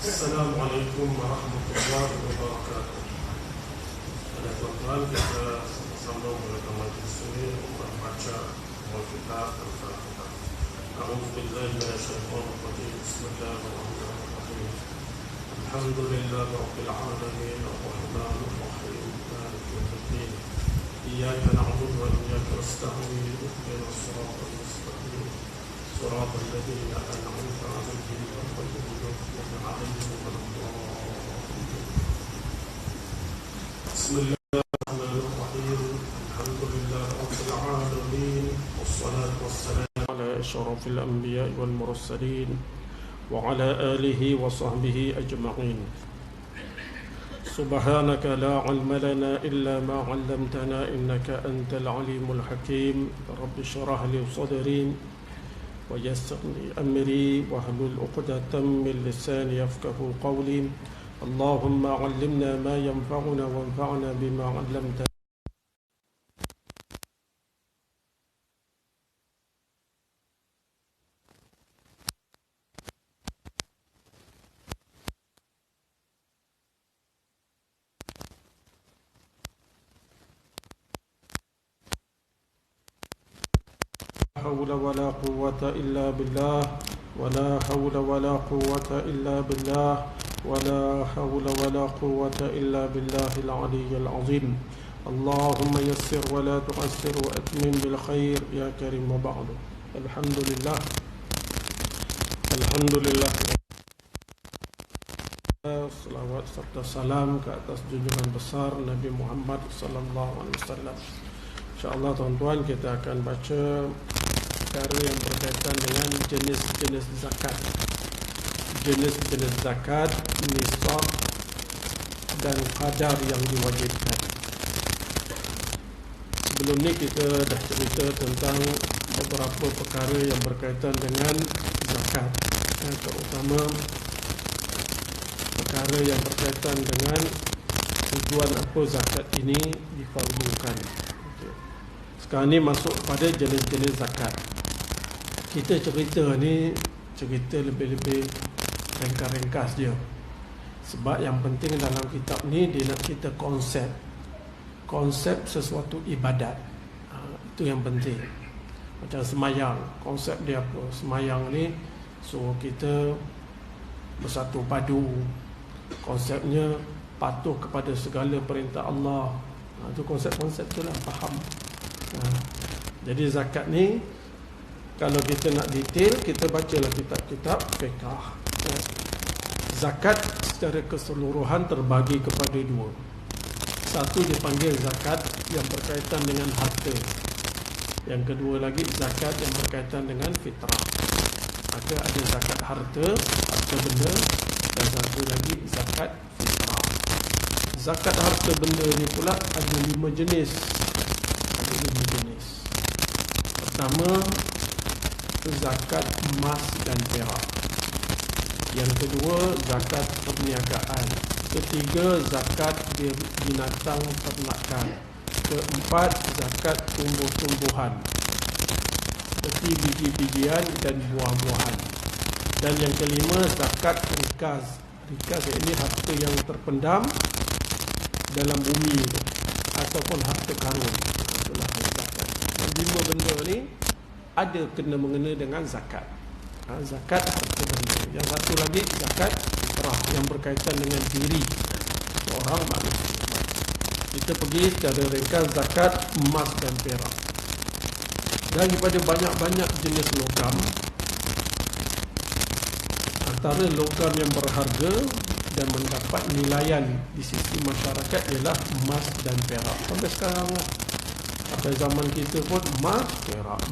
Assalamualaikum warahmatullahi wabarakatuh. Pada tuan-tuan, kita sambung pada majlis ini membaca Alkitab Al-Fatihah. A'udzu billahi minasyaitonir rajim. Bismillahirrahmanirrahim. Alhamdulillahi rabbil alamin, arrahmanir rahim, maliki yaumiddin. Iyyaka na'budu wa iyyaka nasta'in. Ihdinas siratal mustaqim. Shiratal ladzina an'amta 'alaihim ghairil maghdubi 'alaihim waladdallin. Bismillahirrahmanirrahim. Alhamdulillahi rabbil alamin. Wassalatu wassalamu ala asyrafil anbiya'i wal mursalin wa ala alihi wa sahbihi ajma'in. Subhanaka la 'ilma lana illa ma 'allamtana innaka antal 'alimul hakim. Rabbi shrah li sadri wa yassir li amri wahlul 'uqdatam min lisani yafqahu qawli. Allahumma 'allimna ma yanfa'una wanfa'na bima 'allamtana. حول ولا قوة إلا بالله ولا حول ولا قوة إلا بالله ولا حول ولا قوة إلا بالله العلي العظيم. اللهم يسر ولا تعسر وأتمم بالخير يا كريم. وبعد. الحمد لله Salawat serta salam ke atas junjungan besar Nabi Muhammad sallallahu alaihi wasallam. InsyaAllah tuan-tuan, kita akan baca perkara yang berkaitan dengan jenis-jenis zakat. Jenis-jenis zakat, nisab dan qadar yang diwajibkan. Sebelum ni kita dah cerita tentang beberapa perkara yang berkaitan dengan zakat, terutama perkara yang berkaitan dengan tujuan apa zakat ini difardukan. Sekarang ni masuk pada jenis-jenis zakat. Kita cerita ni cerita lebih-lebih ringkas-ringkas je. Sebab yang penting dalam kitab ni dia nak kita konsep sesuatu ibadat. Itu yang penting. Macam semayang, konsep dia apa? Semayang ni suruh kita bersatu padu. Konsepnya patuh kepada segala perintah Allah. Itu konsep-konsep tu lah, faham. Jadi zakat ni kalau kita nak detail, kita bacalah kitab-kitab fiqh. Zakat secara keseluruhan terbagi kepada dua. Satu dipanggil zakat yang berkaitan dengan harta. Yang kedua lagi zakat yang berkaitan dengan fitrah. Maka ada zakat harta benda, dan satu lagi zakat fitrah. Zakat harta benda ni pula ada 5 jenis. Pertama, zakat emas dan perak. Yang kedua, zakat perniagaan. Ketiga, zakat binatang ternakan. Keempat, zakat tumbuh-tumbuhan seperti biji-bijian dan buah-buahan. Dan yang kelima, zakat rikaz. Rikaz ini harta yang terpendam dalam bumi ataupun harta karun. Itulah zakat. 5 benda ni ada kena mengena dengan zakat. Zakat harta benda. Yang satu lagi zakat fitrah yang berkaitan dengan diri seorang manusia. Kita pergi secara ringkas zakat emas dan perak. Daripada banyak-banyak jenis logam, antara logam yang berharga dan mendapat nilaian di sisi masyarakat ialah emas dan perak. Sampai sekarang lah. Pada zaman kita pun emas, perak.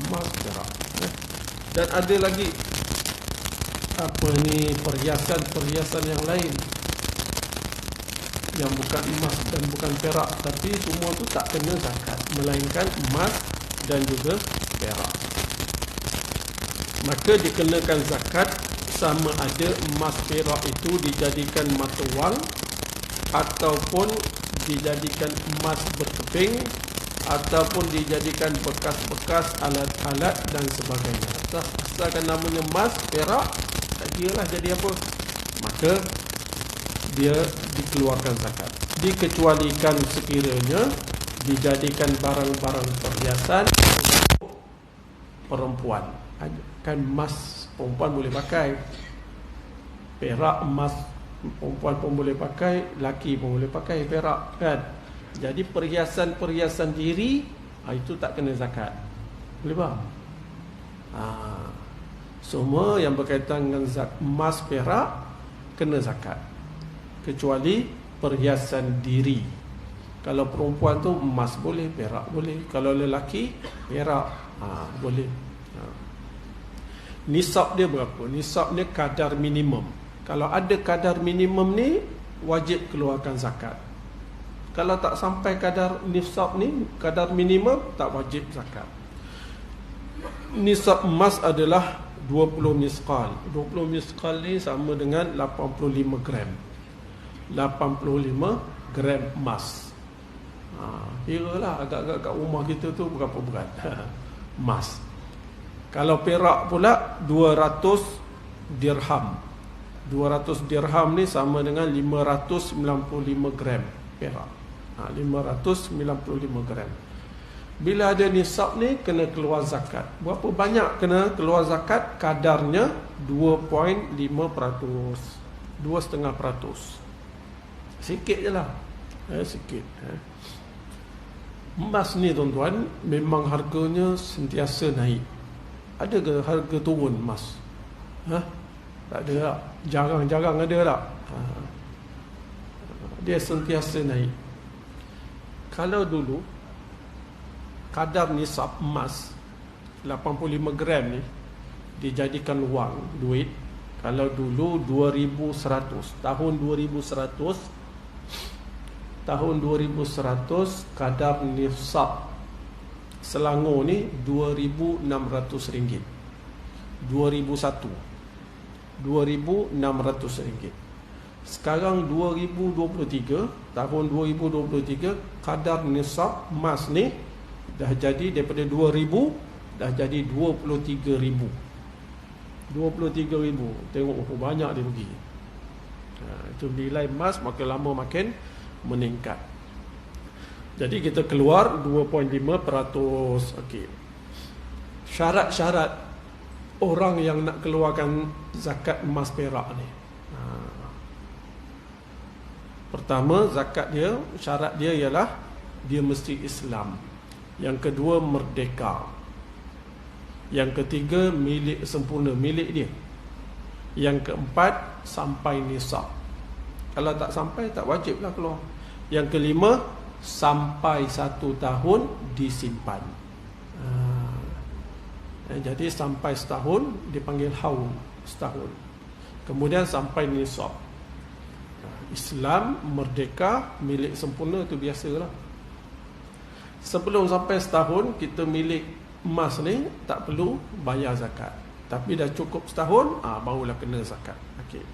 Dan ada lagi perhiasan yang lain yang bukan emas dan bukan perak, tapi semua tu tak kena zakat, melainkan emas dan juga perak. Maka dikenakan zakat sama ada emas perak itu dijadikan mata wang ataupun dijadikan emas berkeping ataupun dijadikan bekas-bekas alat-alat dan sebagainya. Asalkan namanya emas, perak, tak kira lah jadi apa. Maka dia dikeluarkan zakat. Dikecualikan sekiranya dijadikan barang-barang perhiasan untuk perempuan. Kan emas perempuan boleh pakai, perak emas perempuan pun boleh pakai, laki pun boleh pakai perak, kan. Jadi perhiasan-perhiasan diri itu tak kena zakat. Boleh faham? Semua yang berkaitan dengan emas, perak kena zakat, kecuali perhiasan diri. Kalau perempuan tu emas boleh, perak boleh. Kalau lelaki perak boleh. Nisab dia berapa? Nisab dia kadar minimum. Kalau ada kadar minimum ni, wajib keluarkan zakat. Kalau tak sampai kadar nisab ni, kadar minimum, tak wajib zakat. Nisab emas adalah 20 misqal. 20 misqal ni sama dengan 85 gram. 85 gram emas. Kiralah agak-agak kat rumah kita tu berapa berat emas. Kalau perak pula 200 dirham. 200 dirham ni sama dengan 595 gram perak. 595 gram. Bila ada nisab ni, kena keluar zakat. Berapa banyak kena keluar zakat? Kadarnya 2.5%, 2,5%. Sikit je lah, sikit. Emas ni tuan-tuan, memang harganya sentiasa naik. Ada ke harga turun emas? Tak ada tak? Jarang-jarang ada tak? Dia sentiasa naik. Kalau dulu kadar nisab emas 85 gram ni dijadikan wang, duit. Kalau dulu 2100, tahun 2100 kadar nisab Selangor ni RM2,600. 2001 RM2,600. Sekarang 2023, tahun 2023, kadar nisab emas ni dah jadi daripada 2,000 dah jadi 23,000. 23,000. Tengok berapa banyak dia pergi. Itu nilai emas makin lama makin meningkat. Jadi kita keluar 2.5%. Okey. Syarat-syarat orang yang nak keluarkan zakat emas perak ni. Pertama, zakat dia, syarat dia ialah dia mesti Islam. Yang kedua, merdeka. Yang ketiga, milik sempurna, milik dia. Yang keempat, sampai nisab. Kalau tak sampai, tak wajiblah keluar. Yang kelima, sampai 1 tahun disimpan. Jadi sampai setahun dipanggil haul, setahun. Kemudian sampai nisab. Islam, merdeka, milik sempurna, itu biasalah. Sebelum sampai setahun kita milik emas ni, tak perlu bayar zakat. Tapi dah cukup setahun, barulah kena zakat. Okey.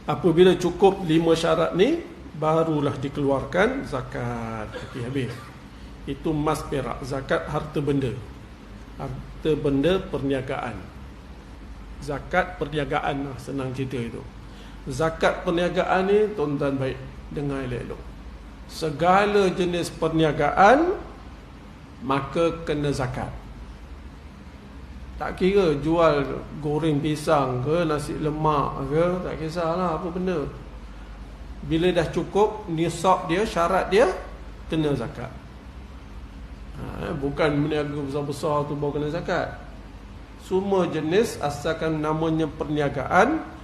Apabila cukup 5 syarat ni, barulah dikeluarkan zakat. Okey, habis. Itu emas, perak. Zakat harta benda. Harta benda perniagaan. Zakat perniagaan lah, senang cerita itu. Zakat perniagaan ni, tuan-tuan baik dengar elok-elok. Segala jenis perniagaan maka kena zakat. Tak kira jual goreng pisang ke, nasi lemak ke, tak kisahlah apa benda. Bila dah cukup nisab dia, syarat dia, kena zakat. Bukan berniaga besar-besar tu baru kena zakat. Semua jenis asalkan namanya perniagaan,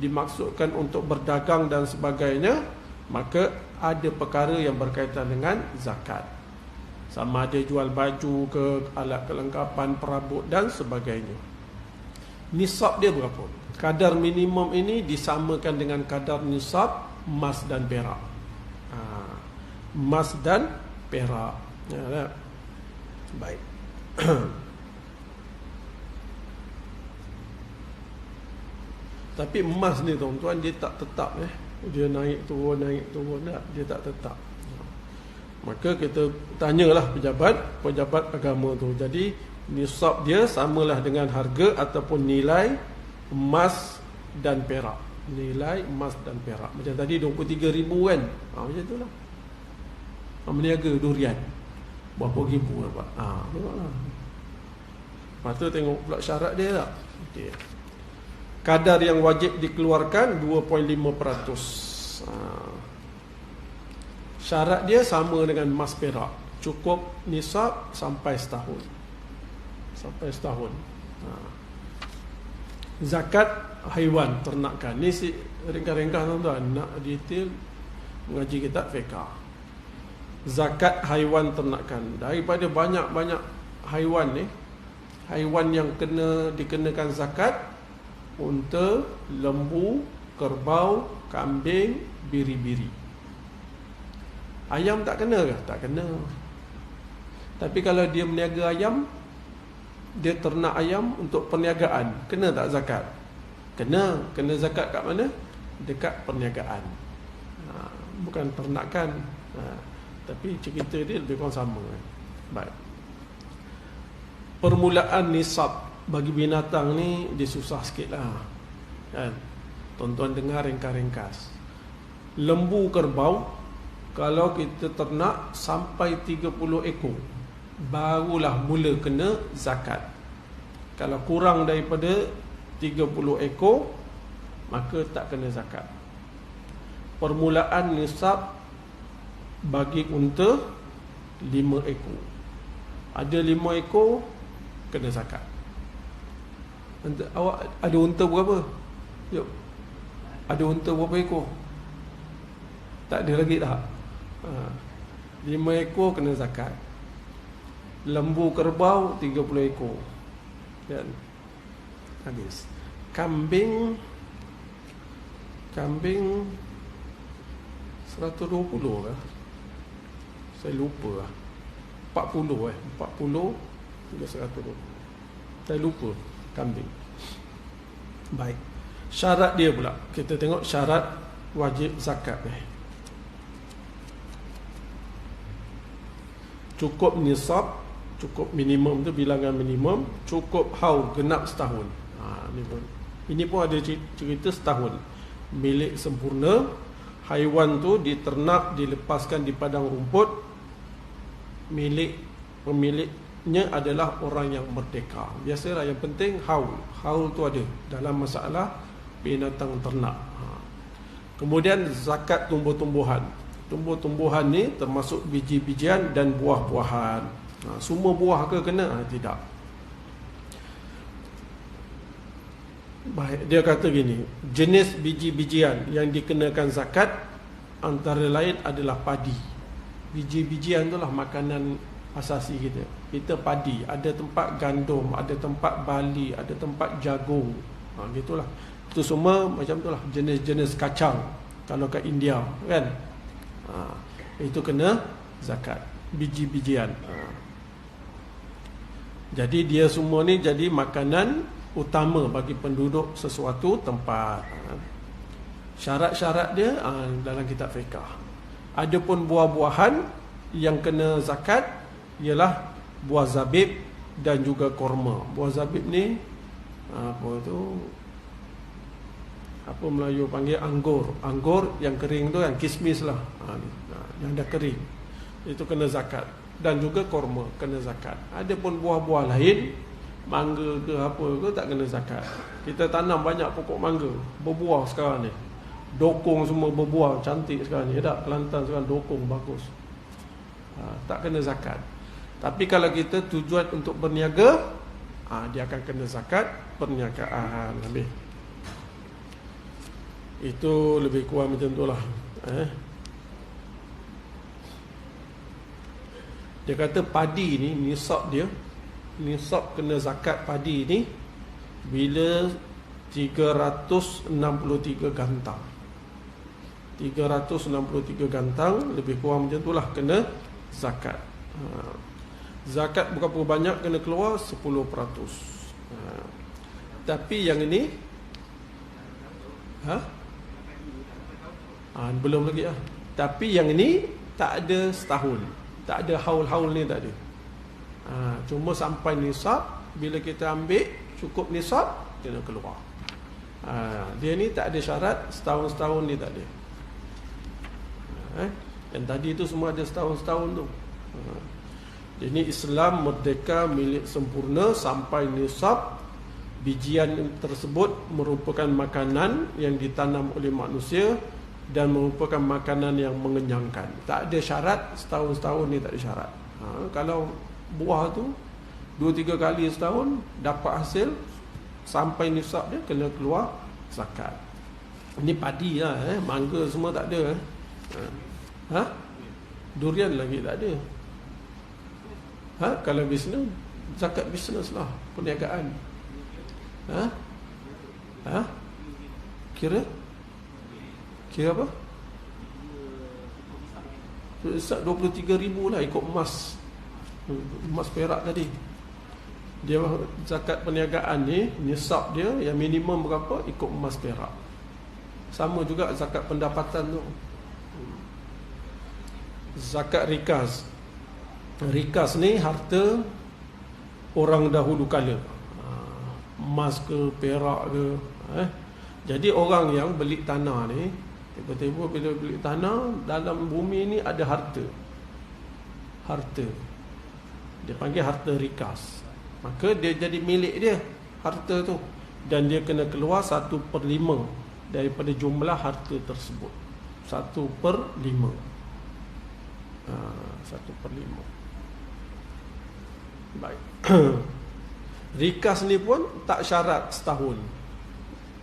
dimaksudkan untuk berdagang dan sebagainya, maka ada perkara yang berkaitan dengan zakat. Sama ada jual baju ke, alat kelengkapan, perabot dan sebagainya. Nisab dia berapa? Kadar minimum ini disamakan dengan kadar nisab emas dan perak. Emas dan perak. Ya, baik. Tapi emas ni tuan-tuan, dia tak tetap. Dia naik turun tak, dia tak tetap. Maka kita tanyalah pejabat agama tu. Jadi nisab dia samalah dengan harga ataupun nilai emas dan perak. nilai emas dan perak. Macam tadi 23,000 kan, macam itulah. Meniaga durian berapa ribu dapat. Tengoklah. Lepas tu tengok pula syarat dia tak. Okay. Kadar yang wajib dikeluarkan 2.5%. Syarat dia sama dengan emas perak, cukup nisab sampai setahun. Zakat haiwan ternakan ni ringkas-ringkas tuan-tuan, nak detail mengaji kitab fiqh. Zakat haiwan ternakan, daripada banyak-banyak haiwan ni, haiwan yang dikenakan zakat: unta, lembu, kerbau, kambing, biri-biri. Ayam tak kena ke? Tak kena. Tapi kalau dia meniaga ayam, dia ternak ayam untuk perniagaan, kena tak zakat? Kena. Kena zakat kat mana? Dekat perniagaan. Bukan ternakan. Tapi cerita dia lebih kurang sama. Baik. Permulaan nisab bagi binatang ni dia susah sikit lah, kan? Tuan-tuan dengar ringkas-ringkas. Lembu, kerbau, kalau kita ternak sampai 30 ekor, barulah mula kena zakat. Kalau kurang daripada 30 ekor, maka tak kena zakat. Permulaan nisab bagi unta 5 ekor. Ada 5 ekor, kena zakat. Awak ada unta berapa? Yuk. Ada unta berapa ekor? Tak ada lagi tak? 5 ekor kena zakat. Lembu, kerbau 30 ekor. Dan habis. Kambing 120 ke? Saya lupa lah. 40 hingga 120. Saya lupa kambing. Baik. Syarat dia pula. Kita tengok syarat wajib zakat ni. Cukup nisab, cukup minimum tu, bilangan minimum, cukup haul genap setahun. Ini pun ada cerita setahun. Milik sempurna, haiwan tu diternak, dilepaskan di padang rumput. Pemiliknya adalah orang yang merdeka. Biasalah yang penting haul. Haul tu ada dalam masalah binatang ternak. Kemudian zakat tumbuh-tumbuhan. Tumbuh-tumbuhan ni termasuk biji-bijian dan buah-buahan. Semua buah ke kena? Tidak. Baik, dia kata gini, jenis biji-bijian yang dikenakan zakat antara lain adalah padi. Biji-bijian itulah makanan asasi kita. Kita padi, ada tempat gandum, ada tempat barley, ada tempat jagung. Gitulah. Itu semua macam itulah jenis-jenis kacang. Kalau kat India, kan? Itu kena zakat. Biji-bijian. Jadi dia semua ni jadi makanan utama bagi penduduk sesuatu tempat. Syarat-syarat dia dalam kitab fiqh. Adapun buah-buahan yang kena zakat ialah buah zabib dan juga korma. Buah zabib ni apa Melayu panggil anggur. Anggur yang kering tu, yang kismis lah, yang dah kering, itu kena zakat. Dan juga korma kena zakat. Adapun buah-buah lain, mangga ke apa ke, tak kena zakat. Kita tanam banyak pokok mangga, berbuah sekarang ni. Dokong semua berbuah, cantik sekarang ni. Tak, Kelantan sekarang dokong bagus. Tak kena zakat. Tapi kalau kita tujuan untuk berniaga, dia akan kena zakat perniagaan. Habis. Itu lebih kurang macam tu lah. Dia kata padi ni, nisab dia, nisab kena zakat padi ni bila 363 gantang. 363 gantang, lebih kurang macam tu lah, kena zakat. Zakat berapa banyak kena keluar? 10%. Tapi yang ini belum lagi lah. Tapi yang ini tak ada setahun, tak ada haul-haul ni, tak ada. Cuma sampai nisab, bila kita ambil cukup nisab, kena keluar. Dia ni tak ada syarat setahun-setahun, ni tak ada. Yang tadi tu semua ada setahun-setahun tu. Jadi Islam merdeka milik sempurna sampai nisab. Bijian tersebut merupakan makanan yang ditanam oleh manusia dan merupakan makanan yang mengenyangkan. Tak ada syarat setahun-setahun, ni tak ada syarat. Kalau buah tu 2-3 kali setahun dapat hasil sampai nisab dia, kena keluar zakat. Ini padi lah, mangga semua tak ada. Durian lagi tak ada. Kalau bisnes, zakat bisnes lah, perniagaan. Kira apa? 23,000 lah ikut emas perak tadi. Dia zakat perniagaan ni, nisab dia yang minimum berapa, ikut emas perak. Sama juga zakat pendapatan tu. Zakat rikas. Rikas ni harta orang dahulu kala, emas ke perak ke. Jadi orang yang beli tanah ni, tiba-tiba bila beli tanah, dalam bumi ni ada harta. Dia panggil harta rikas. Maka dia jadi milik dia, harta tu. Dan dia kena keluar 1/5 daripada jumlah harta tersebut. 1/5. 1/5. Baik. Rikas ni pun tak syarat setahun.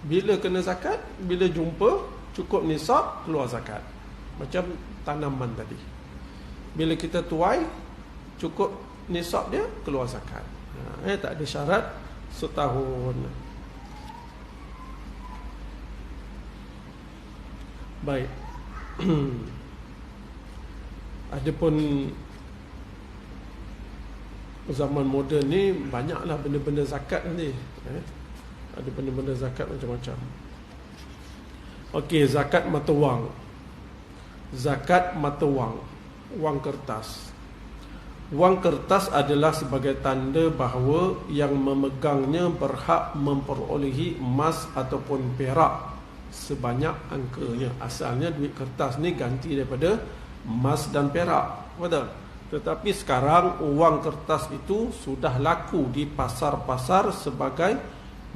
Bila kena zakat, bila jumpa cukup nisab, keluar zakat. Macam tanaman tadi, bila kita tuai cukup nisab dia, keluar zakat. Tak ada syarat setahun. Baik. Adapun zaman moden ni banyaklah benda-benda zakat ni. Ada benda-benda zakat macam-macam. Okey, zakat mata wang. Zakat mata wang, wang kertas. Wang kertas adalah sebagai tanda bahawa yang memegangnya berhak memperolehi emas ataupun perak sebanyak angkanya. Asalnya duit kertas ni ganti daripada emas dan perak, betul? Tetapi sekarang wang kertas itu sudah laku di pasar-pasar sebagai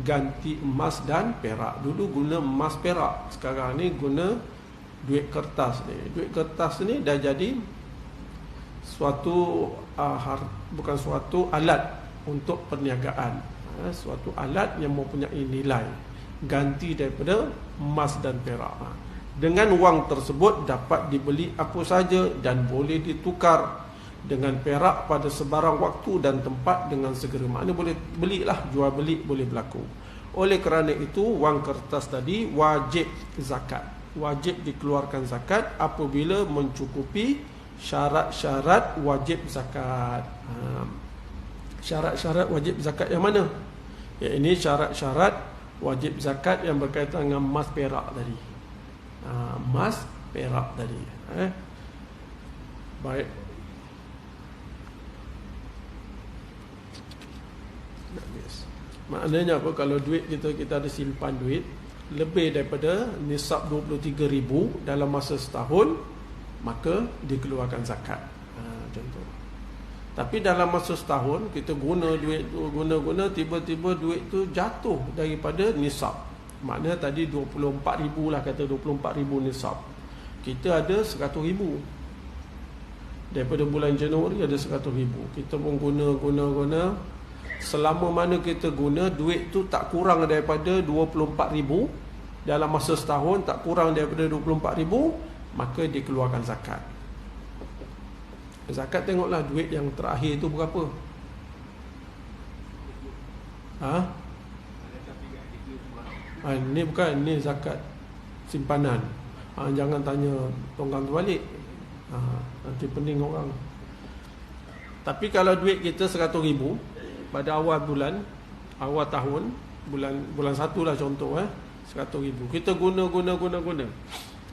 ganti emas dan perak. Dulu guna emas perak, sekarang ni guna duit kertas ni. Duit kertas ni dah jadi suatu bukan suatu alat untuk perniagaan, suatu alat yang mempunyai nilai ganti daripada emas dan perak. Dengan wang tersebut dapat dibeli apa saja dan boleh ditukar dengan perak pada sebarang waktu dan tempat dengan segera. Maknanya boleh belilah, jual beli boleh berlaku. Oleh kerana itu, wang kertas tadi wajib zakat. Wajib dikeluarkan zakat apabila mencukupi syarat-syarat wajib zakat. Syarat-syarat wajib zakat yang mana? Ya, ini syarat-syarat wajib zakat yang berkaitan dengan emas perak tadi. Emas perak tadi. Baik. Maknanya apa? Kalau duit kita ada simpan duit lebih daripada nisab 23,000 dalam masa setahun, maka dikeluarkan zakat. Contoh. Tapi dalam masa setahun kita guna duit tu, guna tiba-tiba duit tu jatuh daripada nisab. Maknanya tadi 24,000 lah, kata 24,000 nisab. Kita ada 100,000. Daripada bulan Januari ada 100,000. Kita pun guna. Selama mana kita guna, duit tu tak kurang daripada 24,000 dalam masa setahun, tak kurang daripada 24,000, maka dikeluarkan zakat. Zakat tengoklah duit yang terakhir tu berapa. Ini bukan, ini zakat simpanan. Jangan tanya tonggang tu balik. Nanti pening orang. Tapi kalau duit kita 100,000 pada awal bulan, awal tahun, bulan 1 lah contoh, 100,000. Kita guna.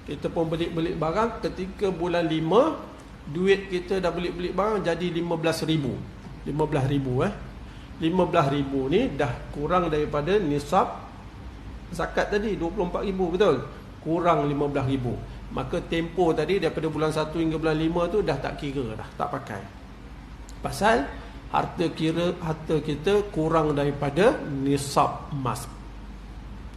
Kita pun beli barang. Ketika bulan 5, duit kita dah beli barang jadi 15,000. 15,000 15,000 ni dah kurang daripada nisab zakat tadi 24,000, betul? Kurang 15,000. Maka tempoh tadi daripada bulan 1 hingga bulan 5 tu dah tak kira dah, tak pakai. Pasal harta kita kurang daripada nisab emas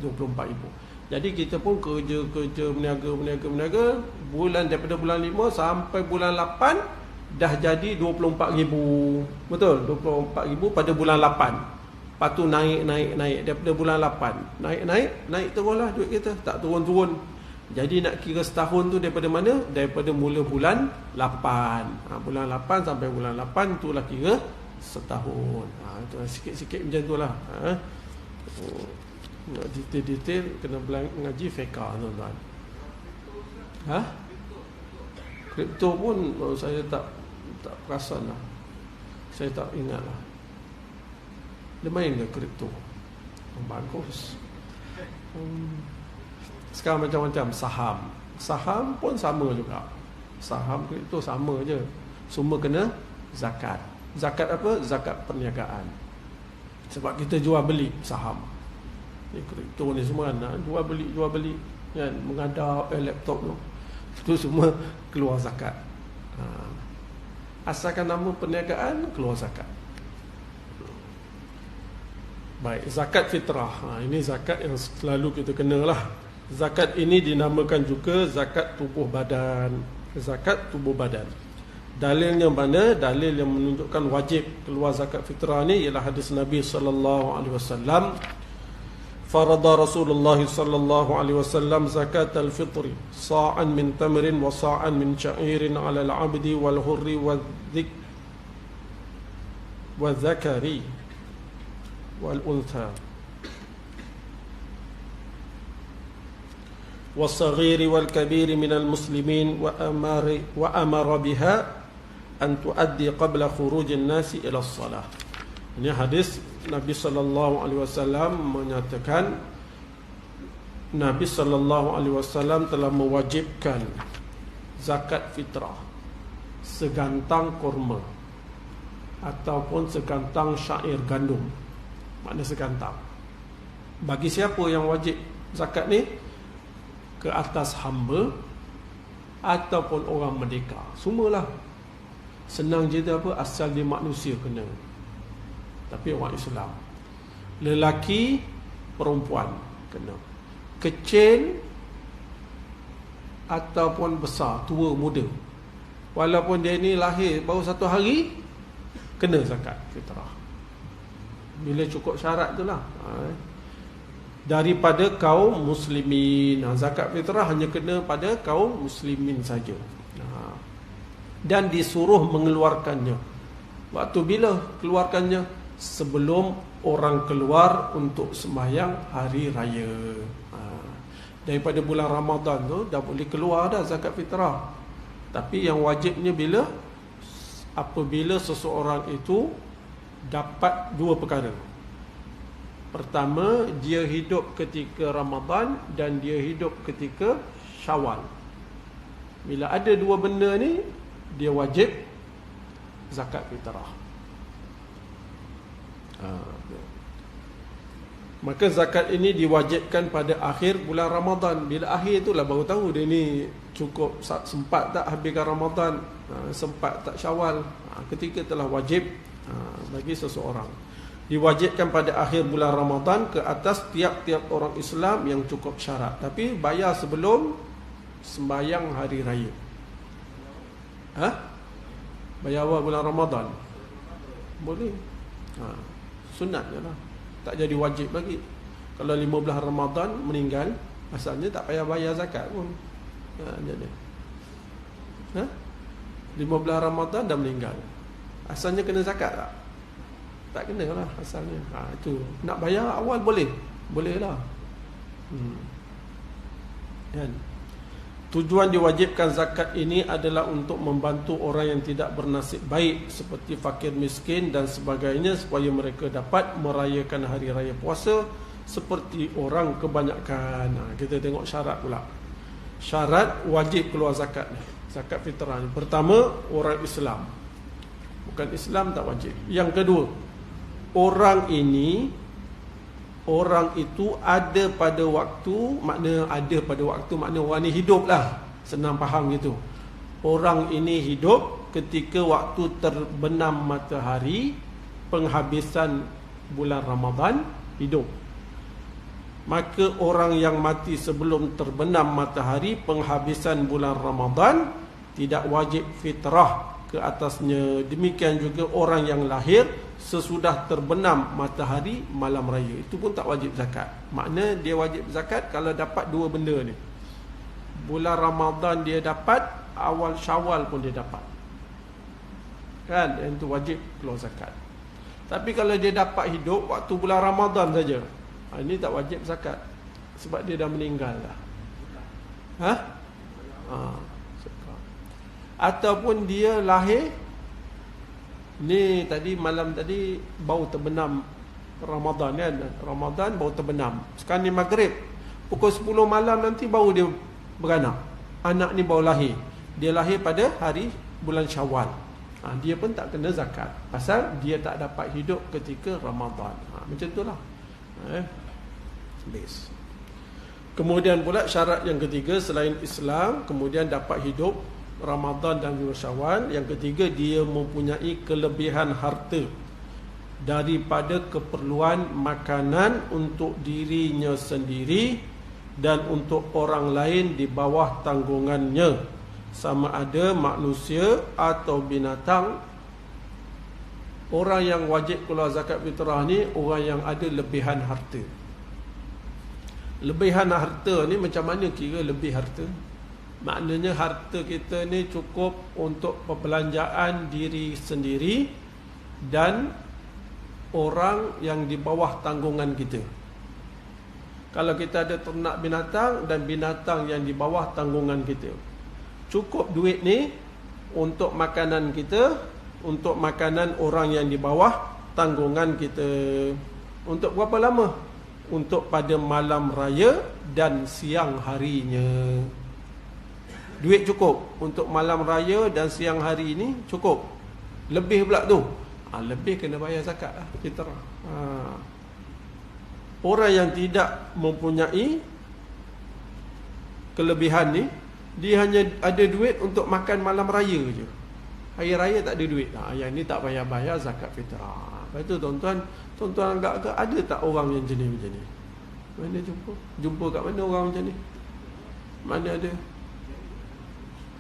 24,000. Jadi kita pun kerja berniaga bulan daripada bulan 5 sampai bulan 8 dah jadi 24,000. Betul? 24,000 pada bulan 8. Lepas tu naik daripada bulan 8. Naik teruslah duit kita, tak turun-turun. Jadi nak kira setahun tu daripada mana? Daripada mula bulan 8. Bulan 8 sampai bulan 8 itulah kira setahun. Itu sikit-sikit macam tu lah. Nak detail-detail kena ngaji fiqh, tuan-tuan. Kripto pun saya tak perasan lah. Saya tak ingat lah. Dia main ke kripto? Bagus. Sekarang macam-macam saham pun sama juga. Saham kripto sama je. Semua kena zakat. Zakat apa? Zakat perniagaan. Sebab kita jual beli saham. Ni kripto ni semua kan, jual beli kan, mengadap laptop tu. Itu semua keluar zakat. Asalkan nama perniagaan, keluar zakat. Baik, zakat fitrah. Ini zakat yang selalu kita kenalah. Zakat ini dinamakan juga zakat tubuh badan. Zakat tubuh badan. Dalilnya mana? Dalil yang menunjukkan wajib keluar zakat fitrah ni ialah hadis Nabi sallallahu alaihi wasallam. Farada Rasulullah sallallahu alaihi wasallam zakat al-fitri sa'an min tamrin wa sa'an min sya'irin 'ala al-'abdi wal hurri wa dhakari wal untha was-saghiri wal kabiri min al-muslimin wa amara biha an tuaddi qabla khuruj an-nasi ila as-salah. Ini hadis Nabi sallallahu alaihi wasallam menyatakan Nabi sallallahu alaihi wasallam telah mewajibkan zakat fitrah segantang kurma ataupun segantang syair gandum. Makna segantang. Bagi siapa yang wajib zakat ni? Ke atas hamba ataupun orang merdeka. Semualah. Senang je apa? Asal dia manusia kena. Tapi orang Islam, lelaki, perempuan kena, kecil ataupun besar, tua, muda, walaupun dia ni lahir baru 1 hari, kena zakat fitrah. Bila cukup syarat itulah. Daripada kaum muslimin. Zakat fitrah hanya kena pada kaum muslimin saja. Dan disuruh mengeluarkannya. Waktu bila keluarkannya? Sebelum orang keluar untuk sembahyang hari raya. Daripada bulan Ramadan tu dah boleh keluar dah zakat fitrah. Tapi yang wajibnya bila? Apabila seseorang itu dapat 2 perkara. Pertama, dia hidup ketika Ramadan dan dia hidup ketika Syawal. Bila ada 2 benda ni, dia wajib zakat fitrah. Maka zakat ini diwajibkan pada akhir bulan Ramadan. Bila akhir itulah baru tahu dia ni cukup sempat tak habiskan Ramadan, sempat tak Syawal. Ketika telah wajib bagi seseorang. Diwajibkan pada akhir bulan Ramadan ke atas tiap-tiap orang Islam yang cukup syarat. Tapi bayar sebelum sembahyang hari raya. Bayar awal bulan Ramadan boleh. Sunat je lah. Tak jadi wajib lagi. Kalau 15 Ramadan meninggal, asalnya tak payah bayar zakat pun. Jadi 15 Ramadan dah meninggal, asalnya kena zakat tak? Tak kena lah asalnya. Itu nak bayar awal boleh. Boleh lah. Kan? Tujuan diwajibkan zakat ini adalah untuk membantu orang yang tidak bernasib baik seperti fakir miskin dan sebagainya, supaya mereka dapat merayakan hari raya puasa seperti orang kebanyakan. Kita tengok syarat pula. Syarat wajib keluar zakat ni, zakat fitrah ni. Pertama, orang Islam. Bukan Islam tak wajib. Yang kedua, orang ini orang itu ada pada waktu, makna ada pada waktu makna orang ni hidup lah, senang faham gitu. Orang ini hidup ketika waktu terbenam matahari penghabisan bulan Ramadan, hidup. Maka orang yang mati sebelum terbenam matahari penghabisan bulan Ramadan tidak wajib fitrah ke atasnya. Demikian juga orang yang lahir sesudah terbenam matahari malam raya, itu pun tak wajib zakat. Makna dia wajib zakat kalau dapat dua benda ni. Bulan Ramadan dia dapat, awal Syawal pun dia dapat. Kan, yang tu wajib keluar zakat. Tapi kalau dia dapat hidup waktu bulan Ramadan saja, ini tak wajib zakat sebab dia dah meninggal lah. Ataupun dia lahir ni tadi malam tadi baru terbenam Ramadan kan. Ramadan baru terbenam. Sekarang ni maghrib, pukul 10 malam nanti baru dia beranak. Anak ni baru lahir. Dia lahir pada hari bulan Syawal. Dia pun tak kena zakat pasal dia tak dapat hidup ketika Ramadan. Macam itulah. Habis. Kemudian pula syarat yang ketiga, selain Islam kemudian dapat hidup Ramadan dan juga Syawal, yang ketiga dia mempunyai kelebihan harta daripada keperluan makanan untuk dirinya sendiri dan untuk orang lain di bawah tanggungannya, sama ada manusia atau binatang. Orang yang wajib keluar zakat fitrah ni orang yang ada lebihan harta. Lebihan harta ni macam mana kira lebih harta? Maknanya harta kita ni cukup untuk perbelanjaan diri sendiri dan orang yang di bawah tanggungan kita. Kalau kita ada ternak binatang dan binatang yang di bawah tanggungan kita, cukup duit ni untuk makanan kita, untuk makanan orang yang di bawah tanggungan kita. Untuk berapa lama? Untuk pada malam raya dan siang harinya. Duit cukup untuk malam raya dan siang hari ini, cukup. Lebih pula tu, lebih kena bayar zakat lah, fitrah. Orang yang tidak mempunyai kelebihan ni, dia hanya ada duit untuk makan malam raya je. Hari raya tak ada duit. Yang ni tak bayar zakat fitrah. Lepas tu tuan-tuan agak-agak ada tak orang yang jenis macam ni? Mana jumpa? Jumpa kat mana orang macam ni? Mana ada?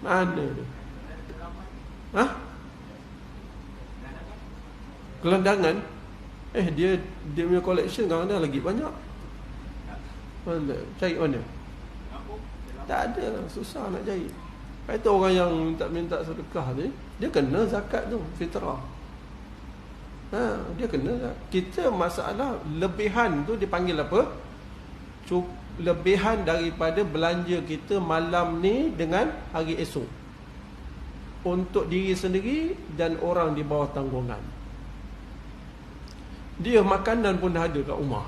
Mana ada? Gelandangan? Dia punya collection kadang-kadang lagi banyak. Mana? Cari mana? Tak ada, susah nak cari. Lepas tu orang yang minta sedekah ni, dia kena zakat tu, fitrah. Dia kena. Kita masalah lebihan tu dipanggil apa? Lebihan daripada belanja kita malam ni dengan hari esok, untuk diri sendiri dan orang di bawah tanggungan. Dia makanan pun dah ada kat rumah,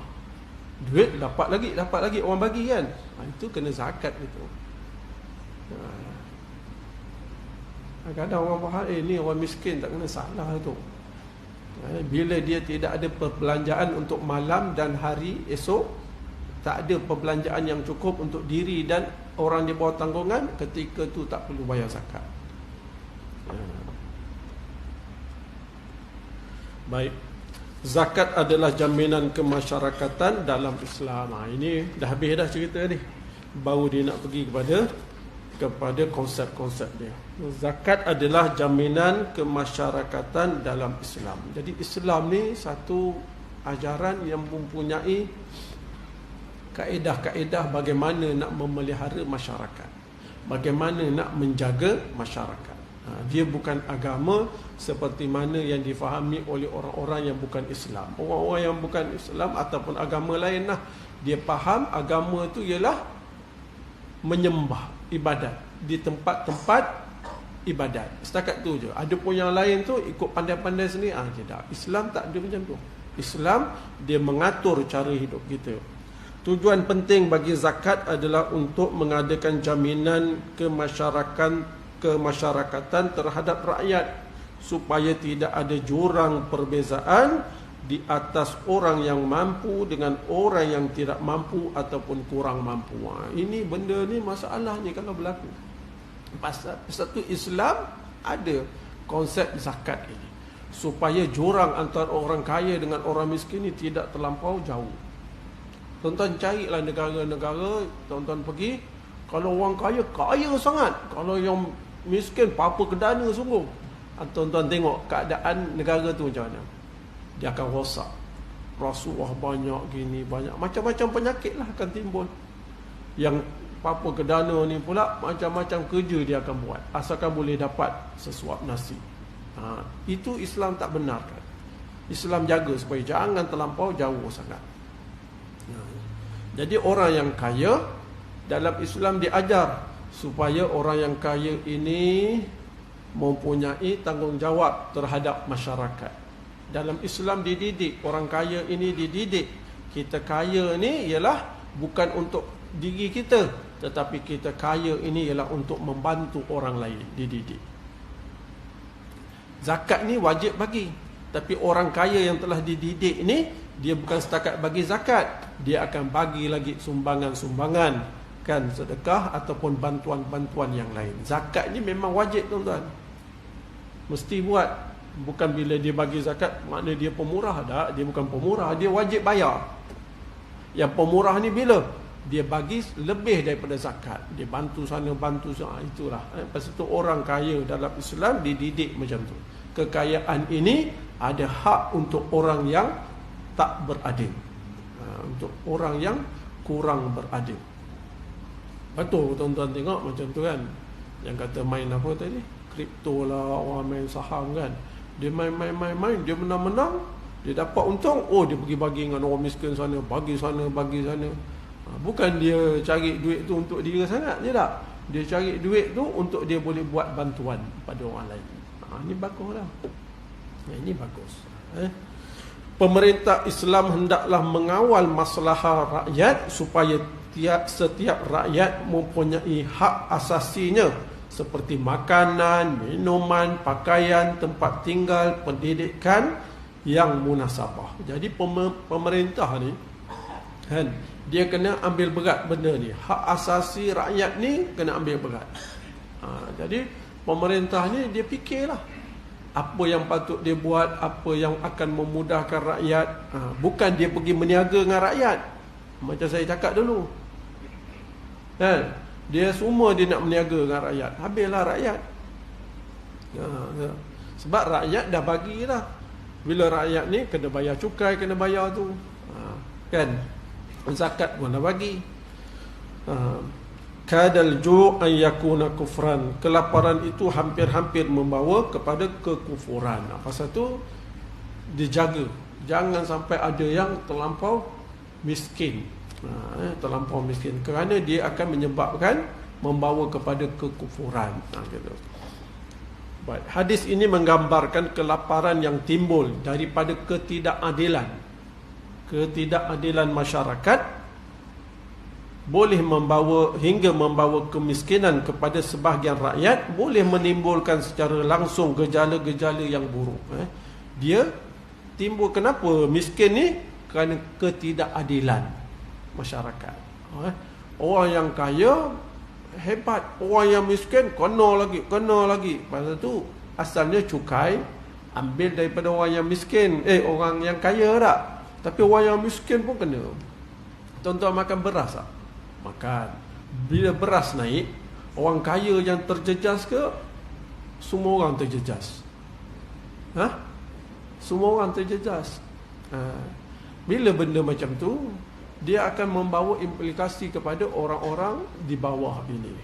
duit dapat lagi orang bagi kan. Itu kena zakat itu. Kadang-kadang orang faham ni orang miskin, tak kena, salah tu. Bila dia tidak ada perbelanjaan untuk malam dan hari esok, tak ada perbelanjaan yang cukup untuk diri dan orang di bawah tanggungan, ketika tu tak perlu bayar zakat. Baik. Zakat adalah jaminan kemasyarakatan dalam Islam. Ini dah habis dah cerita ni. Baru dia nak pergi kepada konsep-konsep dia. Zakat adalah jaminan kemasyarakatan dalam Islam. Jadi Islam ni satu ajaran yang mempunyai kaedah-kaedah bagaimana nak memelihara masyarakat, bagaimana nak menjaga masyarakat. Dia bukan agama seperti mana yang difahami oleh orang-orang yang bukan Islam. Orang-orang yang bukan Islam ataupun agama lain lah, dia faham agama tu ialah menyembah, ibadat di tempat-tempat ibadat. Setakat tu je. Ada pun yang lain tu ikut pandai-pandai sendiri. Tidak. Islam tak ada macam tu. Islam dia mengatur cara hidup kita. Tujuan penting bagi zakat adalah untuk mengadakan jaminan kemasyarakatan terhadap rakyat, supaya tidak ada jurang perbezaan di atas orang yang mampu dengan orang yang tidak mampu ataupun kurang mampu. Ini benda ni masalah ni kalau berlaku. Pasal satu Islam ada konsep zakat ini supaya jurang antara orang kaya dengan orang miskin ni tidak terlampau jauh. Tuan-tuan carilah negara-negara, tuan-tuan pergi, kalau orang kaya, kaya sangat. Kalau yang miskin, apa kedana sungguh. Tuan-tuan tengok keadaan negara tu macam mana. Dia akan rosak. Rasuah banyak gini, banyak. Macam-macam penyakit lah akan timbul. Yang apa kedana ni pula, macam-macam kerja dia akan buat. Asalkan boleh dapat sesuap nasi. Itu Islam tak benarkan. Islam jaga supaya jangan terlampau jauh sangat. Jadi orang yang kaya, dalam Islam diajar supaya orang yang kaya ini mempunyai tanggungjawab terhadap masyarakat. Dalam Islam dididik, orang kaya ini dididik. Kita kaya ni ialah bukan untuk diri kita, tetapi kita kaya ini ialah untuk membantu orang lain, dididik. Zakat ni wajib bagi, tapi orang kaya yang telah dididik ni, dia bukan setakat bagi zakat, dia akan bagi lagi sumbangan-sumbangan, kan, sedekah ataupun bantuan-bantuan yang lain. Zakat ni memang wajib, tuan-tuan. Mesti buat. Bukan bila dia bagi zakat makna dia pemurah. Tak, dia bukan pemurah, dia wajib bayar. Yang pemurah ni bila dia bagi lebih daripada zakat, dia bantu sana bantu sana, itulah. Pasal tu orang kaya dalam Islam dididik macam tu. Kekayaan ini ada hak untuk orang yang tak beradil, untuk orang yang kurang beradil. Betul tuan-tuan tengok macam tu kan. Yang kata main apa tadi, kripto lah, orang main saham kan. Dia main, dia menang-menang, dia dapat untung, dia pergi bagi dengan orang miskin sana, bagi sana. Bukan dia cari duit tu untuk dia sangat, dia tak. Dia cari duit tu untuk dia boleh buat bantuan pada orang lain. Ini bagus lah. Ini bagus. Pemerintah Islam hendaklah mengawal masalah rakyat supaya setiap rakyat mempunyai hak asasinya seperti makanan, minuman, pakaian, tempat tinggal, pendidikan yang munasabah. Jadi pemerintah ni kan, dia kena ambil berat benda ni. Hak asasi rakyat ni kena ambil berat. Jadi pemerintah ni dia fikirlah apa yang patut dia buat, apa yang akan memudahkan rakyat. Bukan dia pergi meniaga dengan rakyat. Macam saya cakap dulu kan, dia semua dia nak meniaga dengan rakyat. Habislah rakyat. Sebab rakyat dah bagilah. Bila rakyat ni kena bayar cukai, kena bayar tu, kan, zakat pun dah bagi. Kadal ju' an yakuna kufran. Kelaparan itu hampir-hampir membawa kepada kekufuran. Pasal tu dijaga, jangan sampai ada yang terlampau miskin. Terlampau miskin, kerana dia akan menyebabkan membawa kepada kekufuran. Gitu. Baik, hadis ini menggambarkan kelaparan yang timbul daripada ketidakadilan masyarakat, boleh membawa hingga membawa kemiskinan kepada sebahagian rakyat, boleh menimbulkan secara langsung gejala-gejala yang buruk. Dia timbul, kenapa miskin ni? Kerana ketidakadilan masyarakat. Orang yang kaya hebat, orang yang miskin kena lagi. Pasal tu asalnya cukai ambil daripada orang yang miskin, orang yang kaya tak, tapi orang yang miskin pun kena. Tuan-tuan makan beras tak? Makan. Bila beras naik, orang kaya yang terjejas ke? Semua orang terjejas. Semua orang terjejas. Bila benda macam tu, dia akan membawa implikasi kepada orang-orang di bawah ini.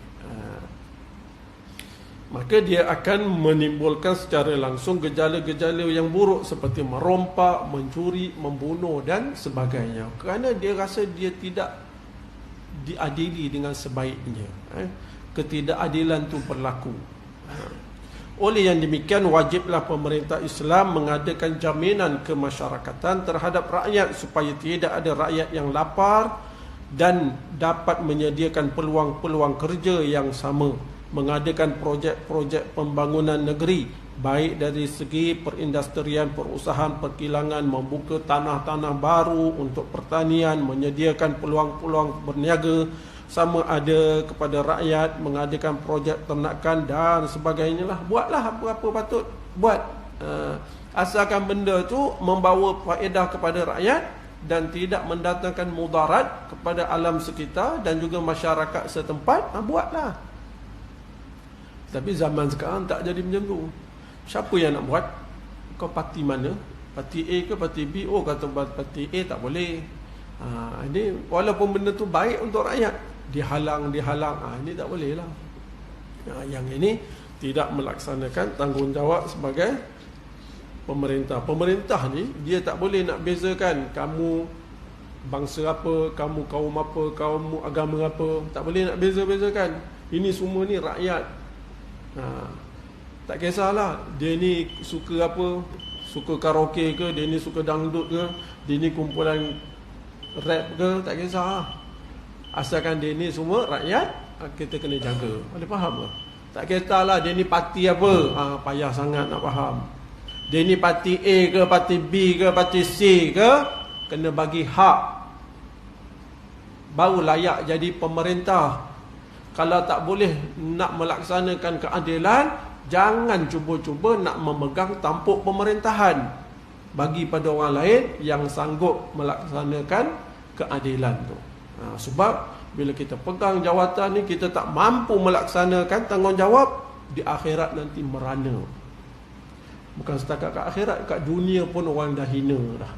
Maka dia akan menimbulkan secara langsung gejala-gejala yang buruk seperti merompak, mencuri, membunuh dan sebagainya. Kerana dia rasa dia tidak diadili dengan sebaiknya. Ketidakadilan itu berlaku. Oleh yang demikian, wajiblah pemerintah Islam mengadakan jaminan kemasyarakatan terhadap rakyat supaya tidak ada rakyat yang lapar dan dapat menyediakan peluang-peluang kerja yang sama mengadakan projek-projek pembangunan negeri, baik dari segi perindustrian, perusahaan, perkilangan, membuka tanah-tanah baru untuk pertanian, menyediakan peluang-peluang berniaga sama ada kepada rakyat, mengadakan projek ternakan dan sebagainya lah. Buatlah apa-apa patut buat, asalkan benda tu membawa faedah kepada rakyat dan tidak mendatangkan mudarat kepada alam sekitar dan juga masyarakat setempat, buatlah. Tapi zaman sekarang tak jadi macam tu. Siapa yang nak buat? Kau parti mana? Parti A ke parti B? Oh, kata parti A tak boleh. Ini walaupun benda tu baik untuk rakyat, dihalang. Ini tak boleh lah. Yang ini tidak melaksanakan tanggungjawab sebagai pemerintah. Pemerintah ni dia tak boleh nak bezakan kamu bangsa apa, kamu kaum apa, kaum agama apa. Tak boleh nak beza-bezakan. Ini semua ni rakyat. Tak kisahlah dia ni suka apa, suka karaoke ke, dia ni suka dangdut ke, dia ni kumpulan rap ke, tak kisah. Asalkan dia ni semua rakyat, kita kena jaga. Boleh faham ke? Tak kisahlah dia ni parti apa, payah sangat nak faham. Dia ni parti A ke, parti B ke, parti C ke, kena bagi hak, baru layak jadi pemerintah. Kalau tak boleh nak melaksanakan keadilan, jangan cuba-cuba nak memegang tampuk pemerintahan. Bagi pada orang lain yang sanggup melaksanakan keadilan tu. Sebab bila kita pegang jawatan ni, kita tak mampu melaksanakan tanggungjawab, di akhirat nanti merana. Bukan setakat kat akhirat, kat dunia pun orang dah hina dah.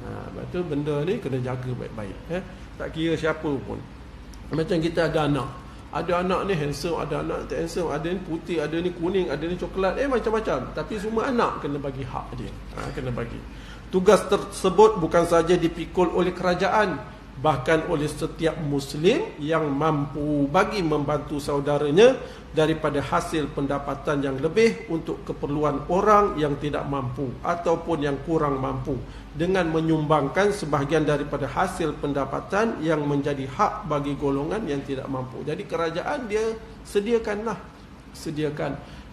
Sebab tu benda ni kena jaga baik-baik. Tak kira siapa pun. Macam kita ada anak. Ada anak ni handsome, ada anak tak handsome, ada ni putih, ada ni kuning, ada ni coklat, macam-macam. Tapi semua anak kena bagi hak dia. Kena bagi. Tugas tersebut bukan saja dipikul oleh kerajaan, bahkan oleh setiap Muslim yang mampu bagi membantu saudaranya daripada hasil pendapatan yang lebih untuk keperluan orang yang tidak mampu ataupun yang kurang mampu, dengan menyumbangkan sebahagian daripada hasil pendapatan yang menjadi hak bagi golongan yang tidak mampu. Jadi kerajaan dia sediakan.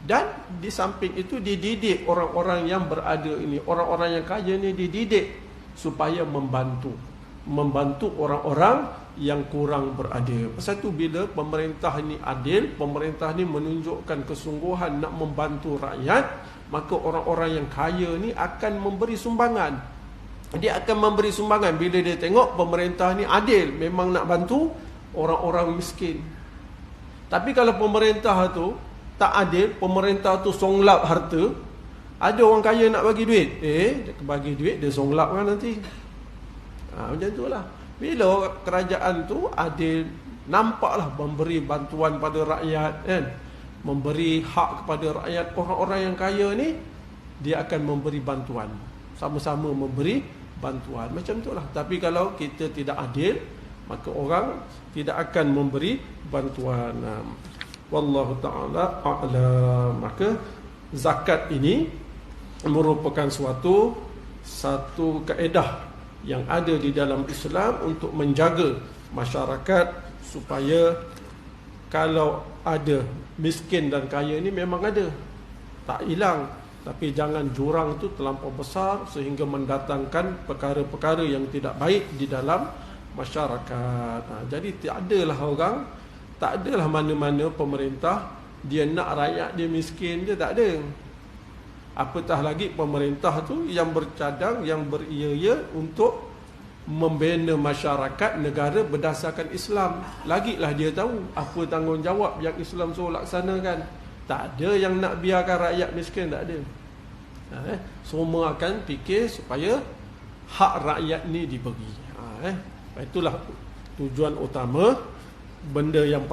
Dan di samping itu dididik orang-orang yang berada ini, orang-orang yang kaya ni dididik supaya membantu orang-orang yang kurang berada. Pasal tu bila pemerintah ni adil, pemerintah ni menunjukkan kesungguhan nak membantu rakyat, maka orang-orang yang kaya ni akan memberi sumbangan. Dia akan memberi sumbangan bila dia tengok pemerintah ni adil, memang nak bantu orang-orang miskin. Tapi kalau pemerintah tu tak adil, pemerintah tu songlap harta, ada orang kaya nak bagi duit, dia bagi duit, dia songlap kan nanti. Macam tu lah. Bila kerajaan tu adil, nampaklah memberi bantuan pada rakyat, kan? Memberi hak kepada rakyat. Orang-orang yang kaya ni, dia akan memberi bantuan, sama-sama memberi bantuan. Macam tu lah. Tapi kalau kita tidak adil, maka orang tidak akan memberi bantuan. Wallahu ta'ala a'lam. Maka zakat ini merupakan satu kaedah yang ada di dalam Islam untuk menjaga masyarakat supaya kalau ada miskin dan kaya ni memang ada, tak hilang. Tapi jangan jurang tu terlampau besar sehingga mendatangkan perkara-perkara yang tidak baik di dalam masyarakat. Jadi tak adalah mana-mana pemerintah dia nak rakyat dia miskin, dia tak ada. Apatah lagi pemerintah tu yang bercadang, yang beria-ia untuk membina masyarakat negara berdasarkan Islam. Lagilah dia tahu apa tanggungjawab yang Islam suruh laksanakan. Tak ada yang nak biarkan rakyat miskin, tak ada. Semua akan fikir supaya hak rakyat ni diberi. Itulah tujuan utama, benda yang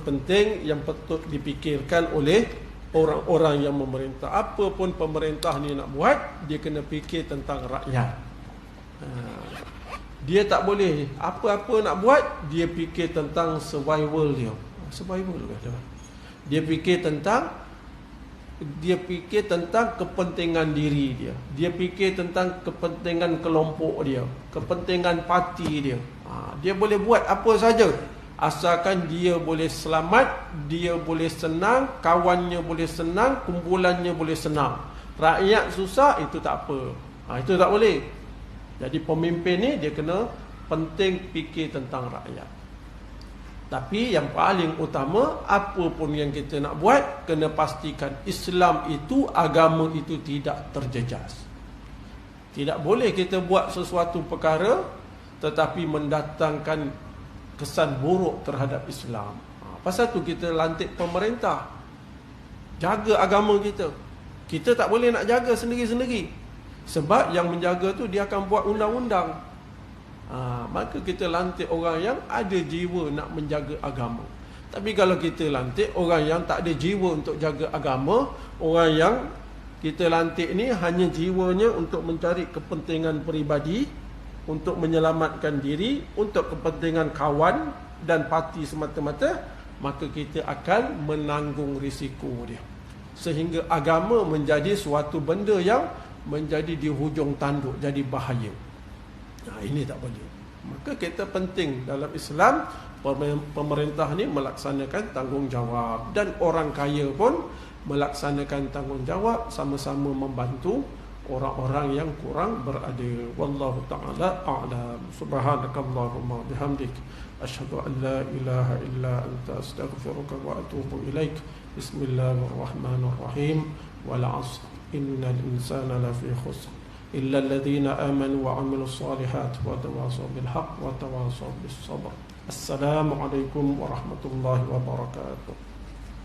penting yang patut dipikirkan oleh orang-orang yang memerintah. Apa pun pemerintah ni nak buat, dia kena fikir tentang rakyat. Dia tak boleh apa-apa nak buat, dia fikir tentang survival dia. Survival kata. Dia fikir tentang kepentingan diri dia. Dia fikir tentang kepentingan kelompok dia, kepentingan parti dia. Dia boleh buat apa saja Asalkan dia boleh selamat, dia boleh senang, kawannya boleh senang, kumpulannya boleh senang. Rakyat susah, itu tak apa. Itu tak boleh. Jadi pemimpin ni dia kena penting fikir tentang rakyat. Tapi yang paling utama, apa pun yang kita nak buat, kena pastikan Islam itu, agama itu tidak terjejas. Tidak boleh kita buat sesuatu perkara tetapi mendatangkan kesan buruk terhadap Islam. Pasal tu kita lantik pemerintah, jaga agama kita. Kita tak boleh nak jaga sendiri-sendiri. Sebab yang menjaga tu dia akan buat undang-undang. Maka kita lantik orang yang ada jiwa nak menjaga agama. Tapi kalau kita lantik orang yang tak ada jiwa untuk jaga agama, orang yang kita lantik ni hanya jiwanya untuk mencari kepentingan peribadi, untuk menyelamatkan diri, untuk kepentingan kawan dan parti semata-mata, maka kita akan menanggung risiko dia. Sehingga agama menjadi suatu benda yang menjadi di hujung tanduk, jadi bahaya. Ini tak boleh. Maka kita penting dalam Islam, pemerintah ni melaksanakan tanggungjawab, dan orang kaya pun melaksanakan tanggungjawab, sama-sama membantu orang-orang yang kurang berada. Wallahu ta'ala a'lam. Subhanakallahumma bihamdik, asyhadu an la ilaha illa anta, astaghfiruka wa atubu ilaik. Bismillahirrahmanirrahim. Wal 'asr, innal insana lafi khusr illa alladhina amanu wa 'amilus solihat wa tawasaw bil haqq wa tawasaw bis sabr. Assalamualaikum warahmatullahi wabarakatuh.